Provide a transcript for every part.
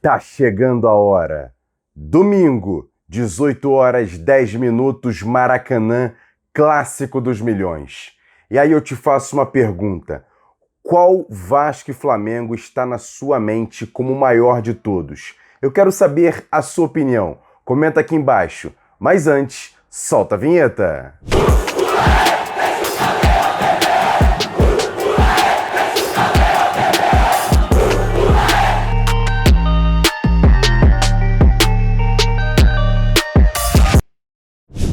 Tá chegando a hora. Domingo, 18 horas 10 minutos, Maracanã, clássico dos milhões. E aí eu te faço uma pergunta. Qual Vasco e Flamengo está na sua mente como o maior de todos? Eu quero saber a sua opinião. Comenta aqui embaixo. Mas antes, solta a vinheta.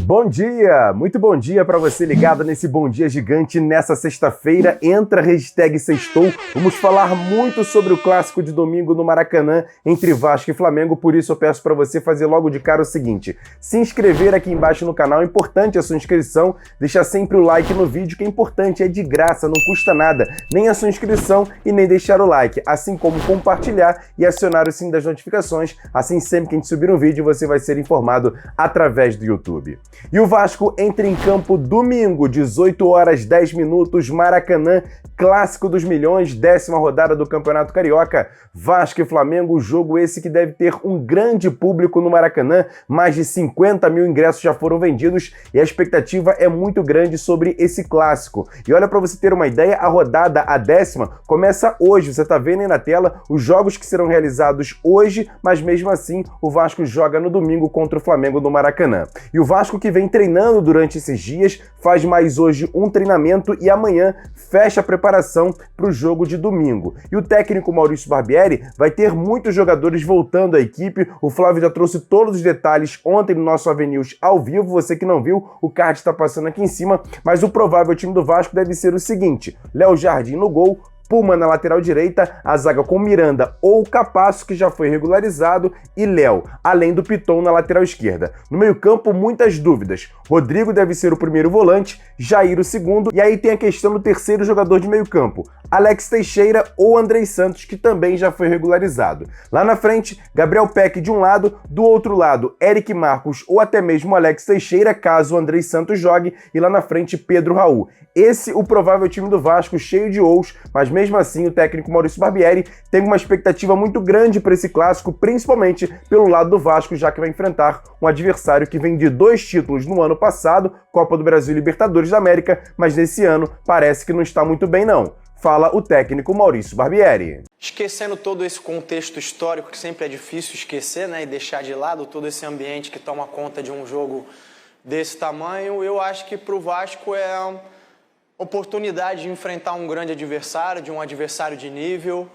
Bom dia! Muito bom dia para você ligado nesse Bom Dia Gigante nessa sexta-feira. Entra a hashtag Sextou. Vamos falar muito sobre o clássico de domingo no Maracanã entre Vasco e Flamengo. Por isso eu peço para você fazer logo de cara o seguinte: se inscrever aqui embaixo no canal. É importante a sua inscrição. Deixar sempre o like no vídeo, que é importante, é de graça, não custa nada. Nem a sua inscrição e nem deixar o like. Assim como compartilhar e acionar o sininho das notificações. Assim, sempre que a gente subir um vídeo, você vai ser informado através do YouTube. E o Vasco entra em campo domingo, 18 horas 10 minutos, Maracanã, clássico dos milhões, 10ª rodada do Campeonato Carioca. Vasco e Flamengo, jogo esse que deve ter um grande público no Maracanã. Mais de 50 mil ingressos já foram vendidos e a expectativa é muito grande sobre esse clássico. E olha, para você ter uma ideia, a rodada, a 10ª, começa hoje. Você tá vendo aí na tela os jogos que serão realizados hoje, mas mesmo assim o Vasco joga no domingo contra o Flamengo no Maracanã. E o Vasco, que vem treinando durante esses dias, faz mais hoje um treinamento e amanhã fecha a preparação para o jogo de domingo. E o técnico Maurício Barbieri vai ter muitos jogadores voltando à equipe. O Flávio já trouxe todos os detalhes ontem no nosso AVNews ao vivo. Você que não viu, o card está passando aqui em cima, mas o provável time do Vasco deve ser o seguinte: Léo Jardim no gol, Puma na lateral direita, a zaga com Miranda ou Capasso, que já foi regularizado, e Léo, além do Piton na lateral esquerda. No meio-campo, muitas dúvidas. Rodrigo deve ser o primeiro volante, Jair o segundo, e aí tem a questão do terceiro jogador de meio-campo, Alex Teixeira ou Andrei Santos, que também já foi regularizado. Lá na frente, Gabriel Peck de um lado, do outro lado, Eric Marcos ou até mesmo Alex Teixeira, caso o Andrei Santos jogue, e lá na frente, Pedro Raul. Esse o provável time do Vasco, cheio de ous, mas mesmo assim o técnico Maurício Barbieri tem uma expectativa muito grande para esse clássico, principalmente pelo lado do Vasco, já que vai enfrentar um adversário que vem de 2 títulos no ano passado, Copa do Brasil e Libertadores da América, mas nesse ano parece que não está muito bem não. Fala o técnico Maurício Barbieri. Esquecendo todo esse contexto histórico, que sempre é difícil esquecer, né, e deixar de lado todo esse ambiente que toma conta de um jogo desse tamanho, eu acho que para o Vasco é oportunidade de enfrentar um grande adversário, de um adversário de nível,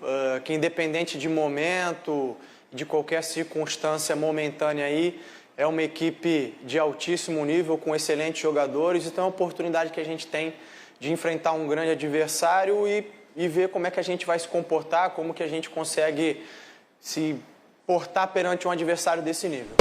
que independente de momento, de qualquer circunstância momentânea aí, é uma equipe de altíssimo nível, com excelentes jogadores. Então é uma oportunidade que a gente tem de enfrentar um grande adversário e ver como é que a gente vai se comportar, como que a gente consegue se portar perante um adversário desse nível.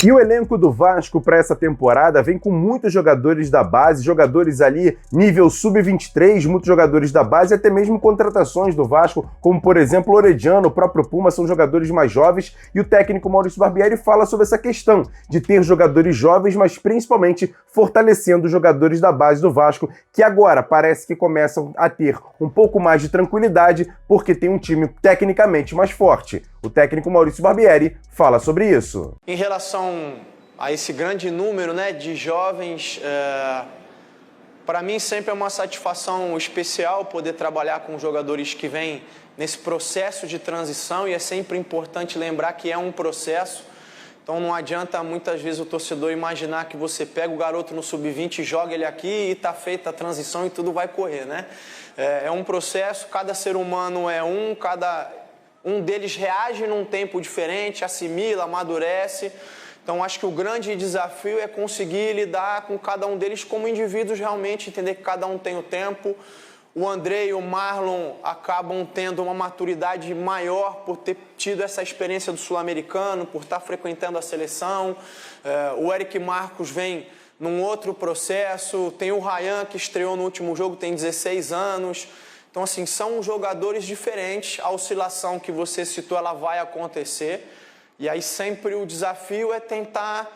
E o elenco do Vasco para essa temporada vem com muitos jogadores da base, jogadores ali nível sub-23, muitos jogadores da base, até mesmo contratações do Vasco, como por exemplo o Orediano, o próprio Puma, são jogadores mais jovens, e o técnico Maurício Barbieri fala sobre essa questão de ter jogadores jovens, mas principalmente fortalecendo os jogadores da base do Vasco, que agora parece que começam a ter um pouco mais de tranquilidade, porque tem um time tecnicamente mais forte. O técnico Maurício Barbieri fala sobre isso. Em relação a esse grande número, né, de jovens, para mim sempre é uma satisfação especial poder trabalhar com jogadores que vêm nesse processo de transição, e é sempre importante lembrar que é um processo. Então não adianta muitas vezes o torcedor imaginar que você pega o garoto no sub-20, joga ele aqui e está feita a transição e tudo vai correr, né? É um processo, cada ser humano é cada um deles reage num tempo diferente, assimila, amadurece. Então acho que o grande desafio é conseguir lidar com cada um deles como indivíduos, realmente entender que cada um tem o tempo. O Andrei e o Marlon acabam tendo uma maturidade maior por ter tido essa experiência do sul-americano, por estar frequentando a seleção. O Eric Marcos vem num outro processo. Tem o Ryan, que estreou no último jogo, tem 16 anos. Então, assim, são jogadores diferentes. A oscilação que você citou, ela vai acontecer. E aí sempre o desafio é tentar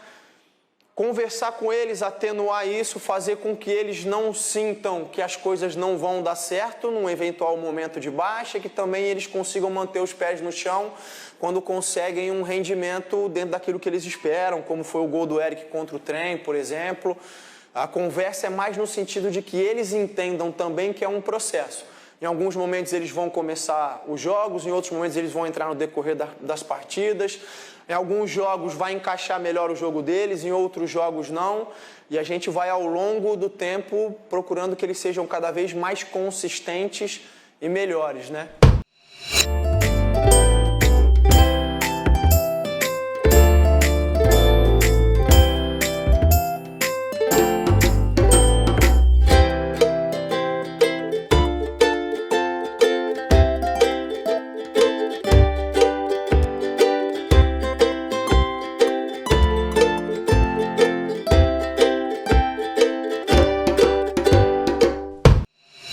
conversar com eles, atenuar isso, fazer com que eles não sintam que as coisas não vão dar certo num eventual momento de baixa, que também eles consigam manter os pés no chão quando conseguem um rendimento dentro daquilo que eles esperam, como foi o gol do Eric contra o Trem, por exemplo. A conversa é mais no sentido de que eles entendam também que é um processo. Em alguns momentos eles vão começar os jogos, em outros momentos eles vão entrar no decorrer das partidas. Em alguns jogos vai encaixar melhor o jogo deles, em outros jogos não. E a gente vai ao longo do tempo procurando que eles sejam cada vez mais consistentes e melhores, né?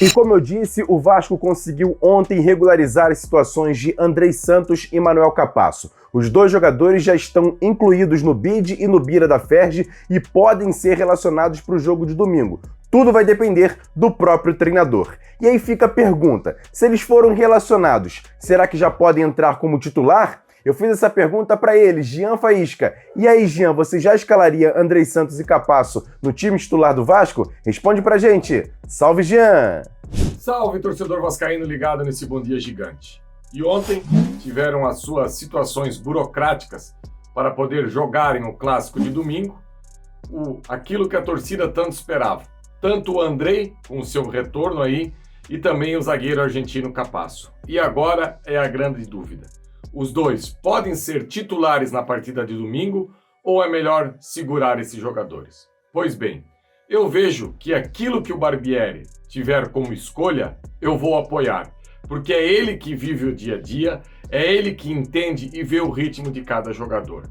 E como eu disse, o Vasco conseguiu ontem regularizar as situações de Andrei Santos e Manuel Capasso. Os dois jogadores já estão incluídos no BID e no Bira da Ferj e podem ser relacionados para o jogo de domingo. Tudo vai depender do próprio treinador. E aí fica a pergunta, se eles foram relacionados, será que já podem entrar como titular? Eu fiz essa pergunta para eles, Jean Faísca. E aí, Jean, você já escalaria Andrei Santos e Capasso no time titular do Vasco? Responde pra gente. Salve, Jean! Salve, torcedor vascaíno ligado nesse Bom Dia Gigante. E ontem tiveram as suas situações burocráticas para poder jogarem o clássico de domingo, aquilo que a torcida tanto esperava. Tanto o Andrei, com o seu retorno aí, e também o zagueiro argentino Capasso. E agora é a grande dúvida. Os dois podem ser titulares na partida de domingo ou é melhor segurar esses jogadores? Pois bem, eu vejo que aquilo que o Barbieri tiver como escolha, eu vou apoiar, porque é ele que vive o dia a dia, é ele que entende e vê o ritmo de cada jogador.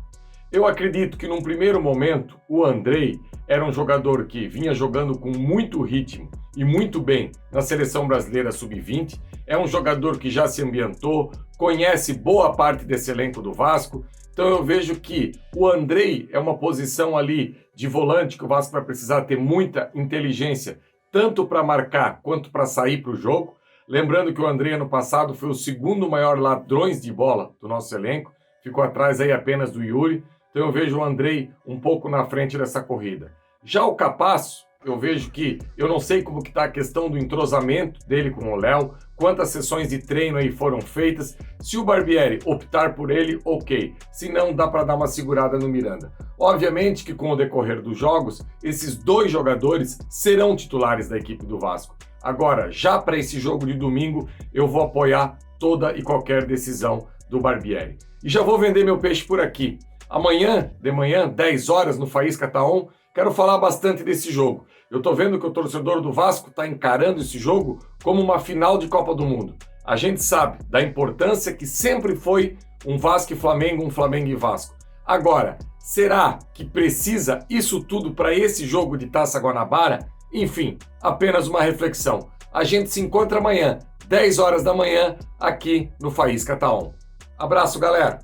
Eu acredito que num primeiro momento o Andrei era um jogador que vinha jogando com muito ritmo e muito bem na Seleção Brasileira Sub-20, é um jogador que já se ambientou, conhece boa parte desse elenco do Vasco, então eu vejo que o Andrei é uma posição ali de volante que o Vasco vai precisar ter muita inteligência, tanto para marcar quanto para sair para o jogo. Lembrando que o Andrei ano passado foi o segundo maior ladrões de bola do nosso elenco, ficou atrás aí apenas do Yuri, então eu vejo o Andrei um pouco na frente dessa corrida. Já o Capasso, eu vejo que, eu não sei como que está a questão do entrosamento dele com o Léo, quantas sessões de treino aí foram feitas, se o Barbieri optar por ele, ok, se não dá para dar uma segurada no Miranda. Obviamente que com o decorrer dos jogos, esses dois jogadores serão titulares da equipe do Vasco. Agora, já para esse jogo de domingo, eu vou apoiar toda e qualquer decisão do Barbieri. E já vou vender meu peixe por aqui. Amanhã, 10 horas, no Faísca Taon, quero falar bastante desse jogo. Eu tô vendo que o torcedor do Vasco está encarando esse jogo como uma final de Copa do Mundo. A gente sabe da importância que sempre foi um Vasco e Flamengo, um Flamengo e Vasco. Agora, será que precisa isso tudo para esse jogo de Taça Guanabara? Enfim, apenas uma reflexão. A gente se encontra amanhã, 10 horas da manhã, aqui no Faísca Taon. Abraço, galera!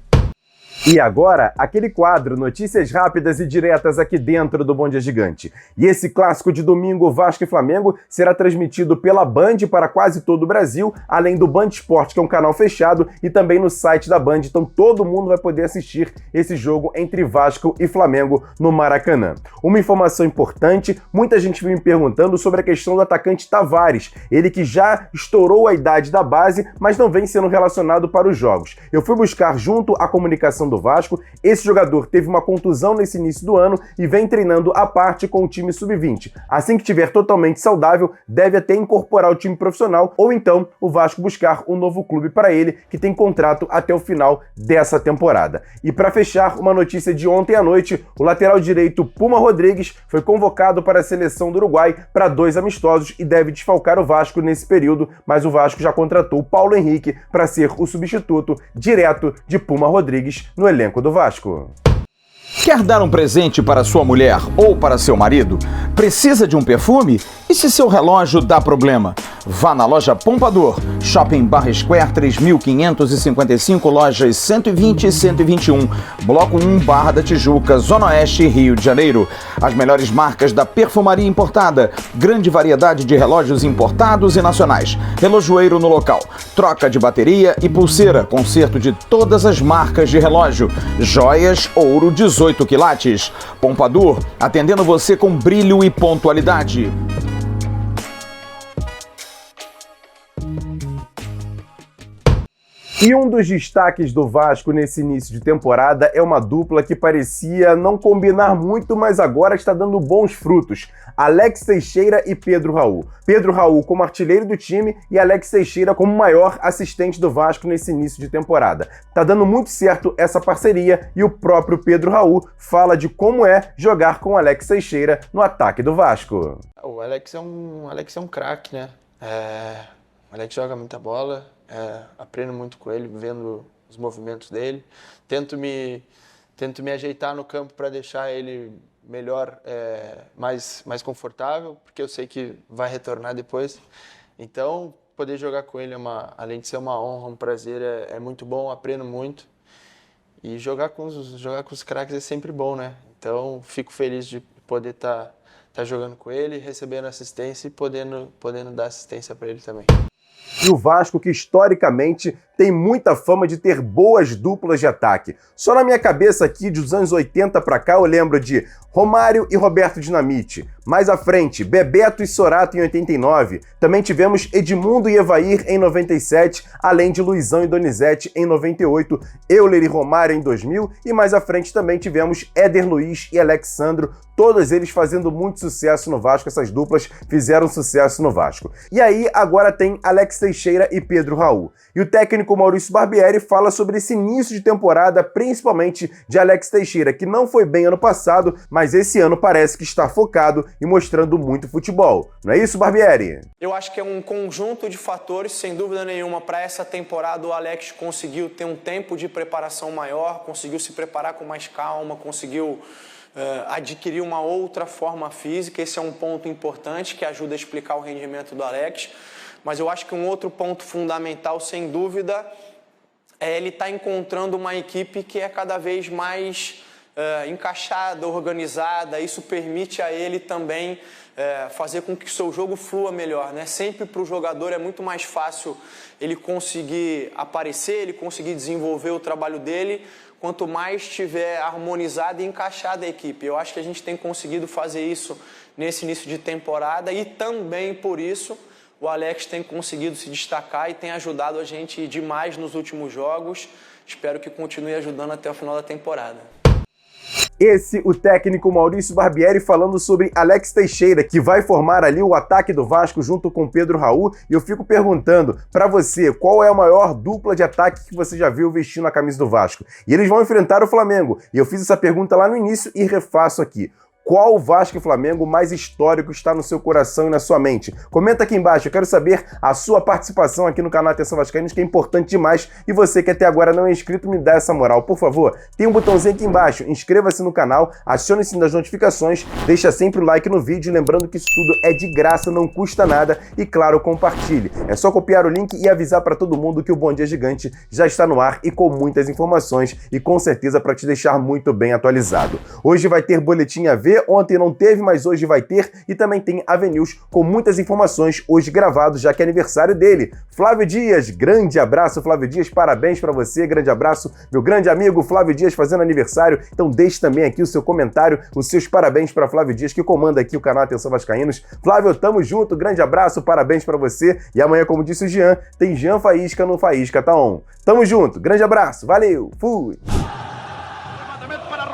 E agora, aquele quadro Notícias Rápidas e Diretas aqui dentro do Bom Dia Gigante. E esse clássico de domingo, Vasco e Flamengo, será transmitido pela Band para quase todo o Brasil, além do Band Esporte, que é um canal fechado, e também no site da Band. Então todo mundo vai poder assistir esse jogo entre Vasco e Flamengo no Maracanã. Uma informação importante, muita gente vem me perguntando sobre a questão do atacante Tavares, ele que já estourou a idade da base, mas não vem sendo relacionado para os jogos. Eu fui buscar junto à comunicação do Vasco, esse jogador teve uma contusão nesse início do ano e vem treinando à parte com o time sub-20. Assim que estiver totalmente saudável, deve até incorporar o time profissional ou então o Vasco buscar um novo clube para ele, que tem contrato até o final dessa temporada. E para fechar, uma notícia de ontem à noite, o lateral direito Puma Rodrigues foi convocado para a seleção do Uruguai para 2 amistosos e deve desfalcar o Vasco nesse período, mas o Vasco já contratou Paulo Henrique para ser o substituto direto de Puma Rodrigues no elenco do Vasco. Quer dar um presente para sua mulher ou para seu marido? Precisa de um perfume? E se seu relógio dá problema? Vá na loja Pompadour, Shopping Barra Square 3555, lojas 120 e 121, Bloco 1, Barra da Tijuca, Zona Oeste, Rio de Janeiro. As melhores marcas da perfumaria importada, grande variedade de relógios importados e nacionais, relojoeiro no local, troca de bateria e pulseira, conserto de todas as marcas de relógio, joias, ouro 18 quilates. Pompadour, atendendo você com brilho e pontualidade. E um dos destaques do Vasco nesse início de temporada é uma dupla que parecia não combinar muito, mas agora está dando bons frutos. Alex Teixeira e Pedro Raul. Pedro Raul como artilheiro do time e Alex Teixeira como maior assistente do Vasco nesse início de temporada. Tá dando muito certo essa parceria e o próprio Pedro Raul fala de como é jogar com Alex Teixeira no ataque do Vasco. O Alex é um craque, né? O Alex joga muita bola. Aprendo muito com ele, vendo os movimentos dele. Tento me ajeitar no campo para deixar ele melhor, mais confortável, porque eu sei que vai retornar depois. Então, poder jogar com ele, além de ser uma honra, um prazer, é muito bom, aprendo muito. E jogar com os craques é sempre bom, né? Então, fico feliz de poder estar jogando com ele, recebendo assistência e podendo dar assistência para ele também. E o Vasco, que historicamente tem muita fama de ter boas duplas de ataque. Só na minha cabeça aqui, dos anos 80 pra cá, eu lembro de Romário e Roberto Dinamite. Mais à frente, Bebeto e Sorato em 89. Também tivemos Edmundo e Evair em 97, além de Luizão e Donizete em 98, Euler e Romário em 2000 e mais à frente também tivemos Éder Luiz e Alexandro, todos eles fazendo muito sucesso no Vasco, essas duplas fizeram sucesso no Vasco. E aí agora tem Alex Teixeira e Pedro Raul. E o técnico Maurício Barbieri fala sobre esse início de temporada, principalmente de Alex Teixeira, que não foi bem ano passado, mas esse ano parece que está focado e mostrando muito futebol. Não é isso, Barbieri? Eu acho que é um conjunto de fatores, sem dúvida nenhuma. Para essa temporada o Alex conseguiu ter um tempo de preparação maior, conseguiu se preparar com mais calma, conseguiu adquirir uma outra forma física. Esse é um ponto importante que ajuda a explicar o rendimento do Alex. Mas eu acho que um outro ponto fundamental, sem dúvida, é ele estar encontrando uma equipe que é cada vez mais encaixada, organizada. Isso permite a ele também fazer com que o seu jogo flua melhor, né? Sempre para o jogador é muito mais fácil ele conseguir aparecer, ele conseguir desenvolver o trabalho dele, quanto mais estiver harmonizada e encaixada a equipe. Eu acho que a gente tem conseguido fazer isso nesse início de temporada e também por isso o Alex tem conseguido se destacar e tem ajudado a gente demais nos últimos jogos. Espero que continue ajudando até o final da temporada. Esse, o técnico Maurício Barbieri falando sobre Alex Teixeira, que vai formar ali o ataque do Vasco junto com Pedro Raul. E eu fico perguntando pra você, qual é a maior dupla de ataque que você já viu vestindo a camisa do Vasco? E eles vão enfrentar o Flamengo. E eu fiz essa pergunta lá no início e refaço aqui. Qual Vasco e Flamengo mais histórico está no seu coração e na sua mente? Comenta aqui embaixo, eu quero saber a sua participação aqui no canal Atenção Vascaínos, que é importante demais. E você que até agora não é inscrito, me dá essa moral, por favor. Tem um botãozinho aqui embaixo, inscreva-se no canal, acione o sininho das notificações, deixa sempre o like no vídeo, lembrando que isso tudo é de graça, não custa nada e, claro, compartilhe. É só copiar o link e avisar para todo mundo que o Bom Dia Gigante já está no ar e com muitas informações e com certeza para te deixar muito bem atualizado. Hoje vai ter boletim AV, ontem não teve, mas hoje vai ter, e também tem AV News com muitas informações hoje gravado, já que é aniversário dele. Flávio Dias, grande abraço, Flávio Dias, parabéns pra você, grande abraço, meu grande amigo Flávio Dias fazendo aniversário, então deixe também aqui o seu comentário, os seus parabéns para Flávio Dias, que comanda aqui o canal Atenção Vascaínos. Flávio, tamo junto, grande abraço, parabéns pra você, e amanhã, como disse o Jean, tem Jean Faísca no Faísca Tá On. Tamo junto, grande abraço, valeu, fui!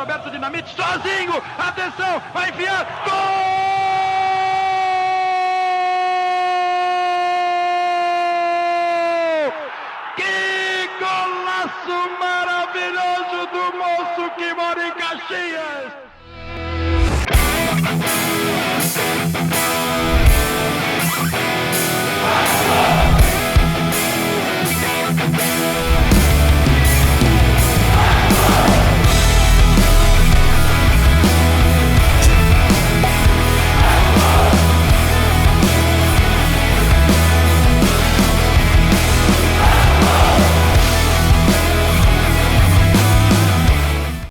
Roberto Dinamite sozinho, atenção, vai enfiar, gol! Que golaço maravilhoso do moço que mora em Caxias!